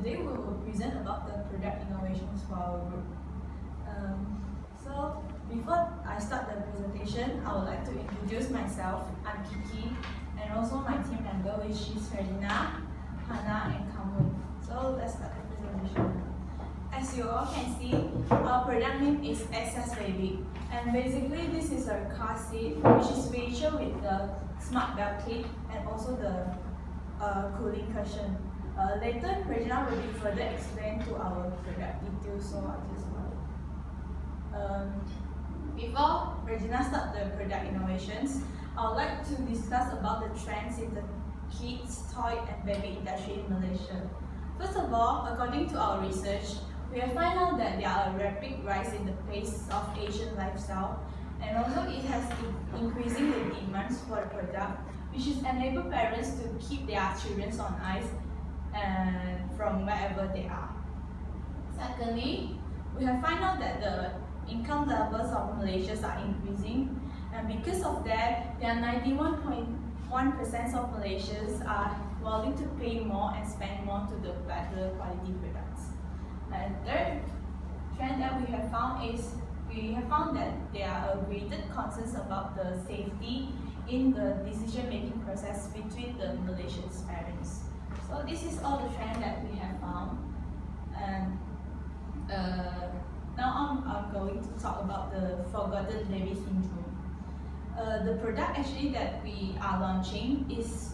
today we will present about the product innovations for our group. So before I start the presentation, I would like to introduce myself. I'm Kiki, and also my team member, which is Regina, Hannah, and Kamun. So let's start the presentation. As you all can see, our product name is SS Baby, and basically this is a car seat which is featured with the smart belt clip and also the cooling cushion. Later, Regina will be further explain to our product details, so I'll just before Regina start the product innovations, I would like to discuss about the trends in the kids, toy and baby industry in Malaysia. First of all, according to our research, we have found out that there are a rapid rise in the pace of Asian lifestyle, and also it has increasing the demands for the product, which is enable parents to keep their children on ice and from wherever they are. Secondly, we have found out that the income levels of Malaysians are increasing, and because of that, there are 91.1% of Malaysians are willing to pay more and spend more to the better quality products. And third trend that we have found that there are greater concerns about the safety in the decision-making process between the Malaysian parents. So this is all the trend that we have found. And now I'm going to talk about the forgotten baby syndrome. The product actually that we are launching is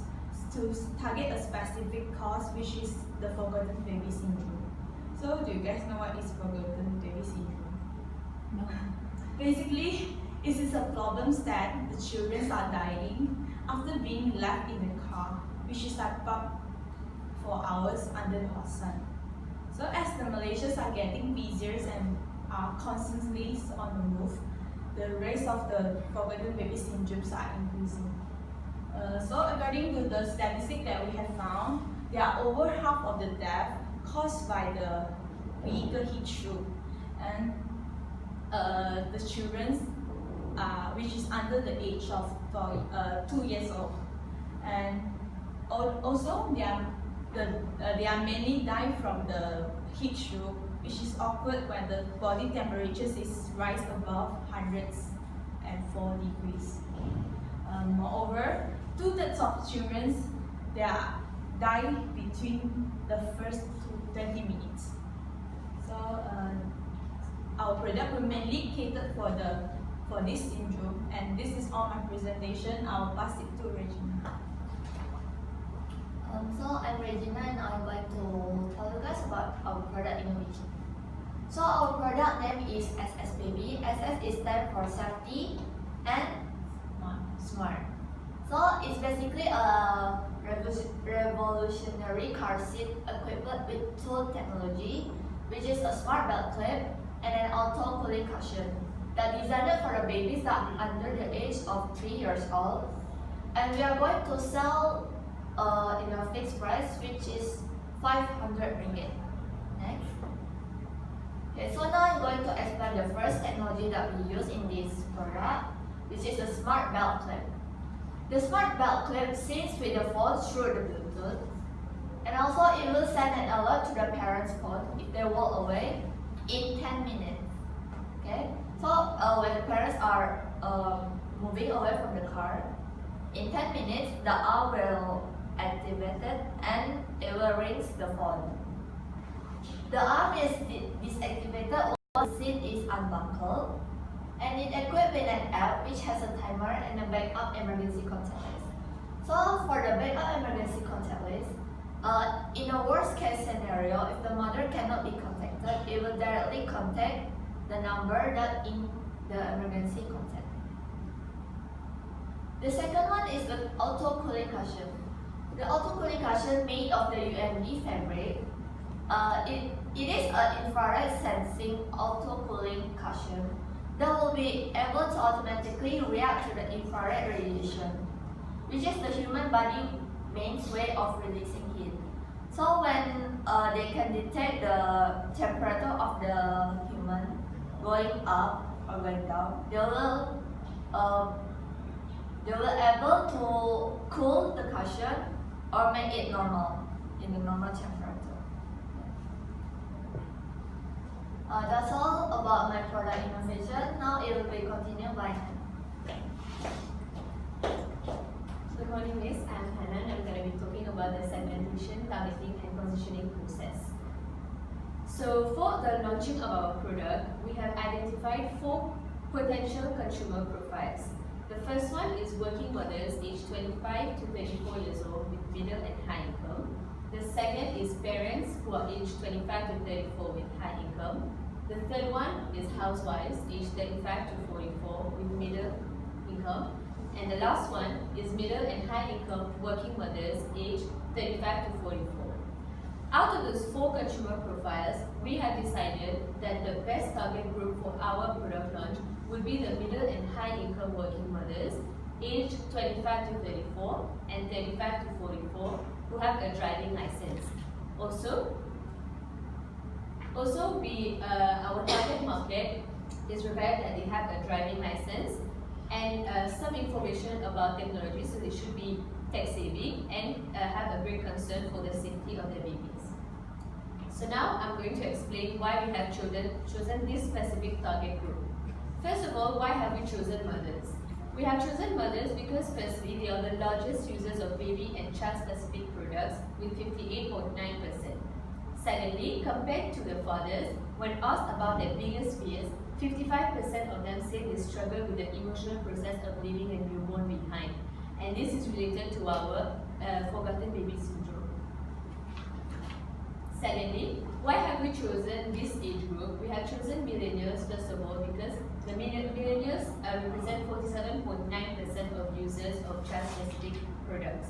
to target a specific cause, which is the forgotten baby syndrome. So do you guys know what is forgotten baby syndrome? No. Basically, it is a problem that the children are dying after being left in the car, which is like parked for hours under the hot sun. So as the Malaysians are getting busier and are constantly on the move, the rates of the forgotten baby syndromes are increasing. So according to the statistic that we have found, there are over half of the deaths caused by the vehicle heat stroke, and the children which is under the age of 2 years old, and also they are mainly die from the heat stroke, which is occurred when the body temperatures is rise above 104 degrees. Moreover, 2/3 of children they are die between the first 20 minutes. So our product will mainly cater for this syndrome, and this is all my presentation. I'll pass it to Regina. So I'm Regina, and I'm going to tell you guys about our product innovation. So our product name is SS Baby. SS is stand for safety and smart. So it's basically a revolutionary car seat equipped with two technology, which is a smart belt clip and an auto cooling cushion that designed for the babies that are under the age of 3 years old. And we are going to sell in a fixed price, which is 500 ringgit. Next. Okay, so now I'm going to explain the first technology that we use in this product, which is the smart belt clip. The smart belt clip syncs with the phone through the Bluetooth, and also it will send an alert to the parent's phone if they walk away in 10 minutes. Okay, so when the parents are moving away from the car, in 10 minutes the alarm will activate it and it will ring the phone. The arm is disactivated once the seat is unbuckled, and it equipped with an app which has a timer and a backup emergency contact list. So for the backup emergency contact list, in a worst case scenario, if the mother cannot be contacted, it will directly contact the number that in the emergency contact. The second one is the auto cooling cushion. The auto cooling cushion made of the UMD fabric. It is an infrared sensing auto cooling cushion that will be able to automatically react to the infrared radiation, which is the human body main way of releasing heat. So when they can detect the temperature of the human going up or going down, they will able to cool the cushion or make it normal in the normal temperature. That's all about my product innovation. Now it will be continued by Good morning, Miss. I'm Hannah and I'm going to be talking about the segmentation, targeting, and positioning process. So for the launching of our product, we have identified 4 potential consumer profiles. The first one is working mothers aged 25 to 34 years old with middle and high income. The second is parents who are aged 25 to 34 with high income. The third one is housewives aged 35 to 44 with middle income. And the last one is middle and high income working mothers aged 35 to 44. Out of those 4 consumer profiles, we have decided that the best target group for our product launch would be the middle and high income working mothers aged 25 to 34 and 35 to 44 who have a driving license. Also, our target market is required that they have a driving license and some information about technology, so they should be tech savvy and have a great concern for the safety of their babies. So now I'm going to explain why we have chosen this specific target group. First of all, why have we chosen mothers? We have chosen mothers because firstly, they are the largest users of baby and child-specific products with 58.9%. Secondly, compared to the fathers, when asked about their biggest fears, 55% of them say they struggle with the emotional process of leaving a newborn behind. And this is related to our forgotten baby syndrome. Secondly, why have we chosen this age group? We have chosen millennials first of all because the millennials represent 47.9% of users of child-specific products.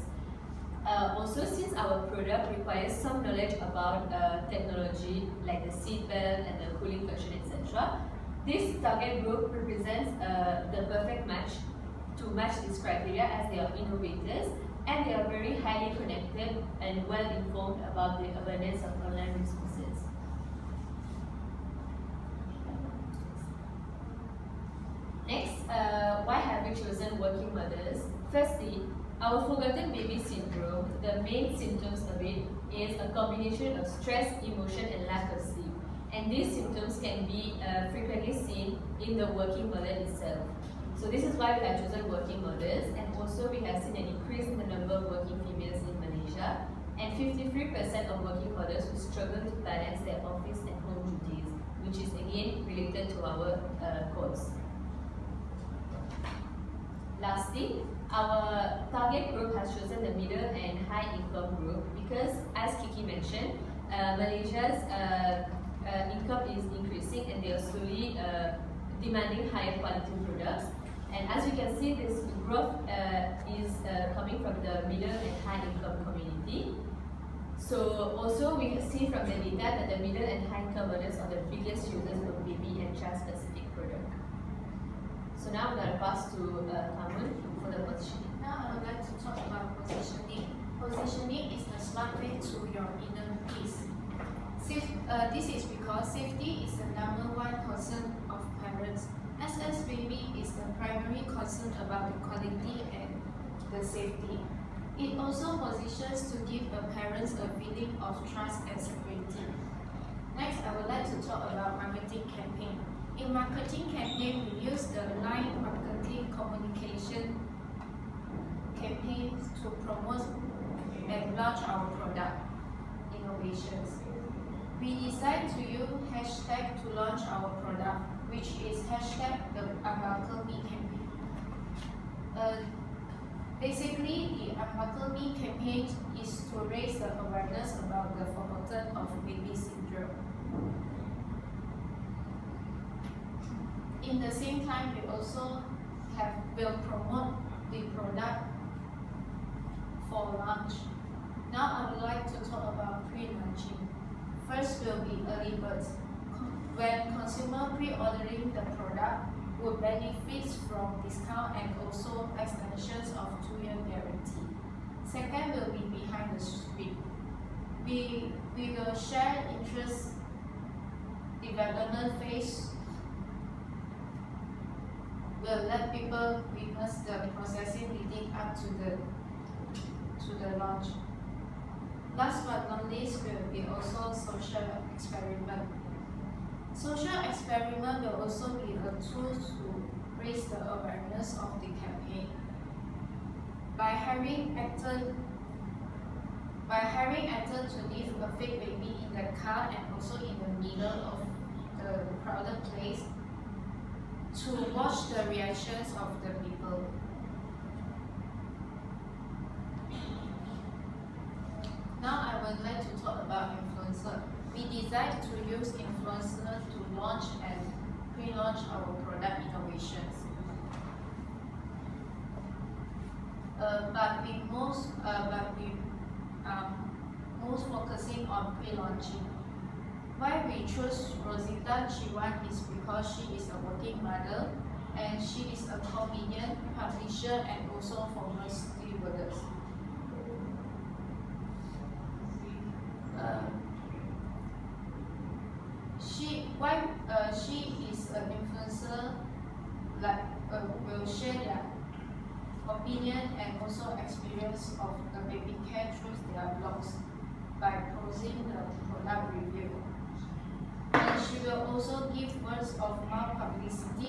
Also, since our product requires some knowledge about technology like the seat belt and the cooling function, etc., this target group represents the perfect match to match this criteria as they are innovators and they are very highly connected and well informed about the awareness of online resources. Next, why have we chosen working mothers? Firstly, our forgotten baby syndrome, the main symptoms of it is a combination of stress, emotion, and lack of sleep. And these symptoms can be frequently seen in the working mother itself. So this is why we have chosen working mothers, and also we have seen an increase in the number of working females in Malaysia, and 53% of working mothers who struggle to balance their office and home duties, which is again related to our cause. Lastly, our target group has chosen the middle and high income group because, as Kiki mentioned, Malaysia's income is increasing and they are slowly demanding higher quality products. And as you can see, this growth is coming from the middle and high income community. So also we see from the data that the middle and high income earners are the biggest users of baby and child specific product. So now I'm going to pass to Kamun for the positioning. Now I would like to talk about positioning. Positioning is the smart way to your inner peace. This is because safety is the #1 concern of parents. SS baby is the primary concern about the quality and the safety. It also positions to give the parents a feeling of trust and security. Next, I would like to talk about marketing campaign. In marketing campaign, we use the line marketing communication campaigns to promote and launch our product innovations. We decide to use hashtag to launch our product, which is hashtag the Unbuckle Me campaign. Basically, the Unbuckle Me campaign is to raise the awareness about the forgotten of baby syndrome. In the same time, we also will promote the product for launch. Now I would like to talk about pre-launching. First will be early birds. When consumer pre-ordering the product would benefit from discount and also extensions of 2-year guarantee. Second will be behind the screen. We will share interest development phase. Will let people witness the processing leading up to the launch. Last but not least will be also social experiment. Social experiment will also be a tool to raise the awareness of the campaign. By hiring actor to leave a fake baby in the car and also in the middle of the crowded place to watch the reactions of the people. Now I would like to talk about influencer. We decided to use influencers to launch and pre-launch our product innovations. But we most focusing on pre-launching. Why we chose Rosita Chiwan is because she is a working mother and she is a comedian, publisher, and also former stewardess. She is an influencer, like will share their opinion and also experience of the baby care through their blogs by posting the product review. And she will also give words of mouth publicity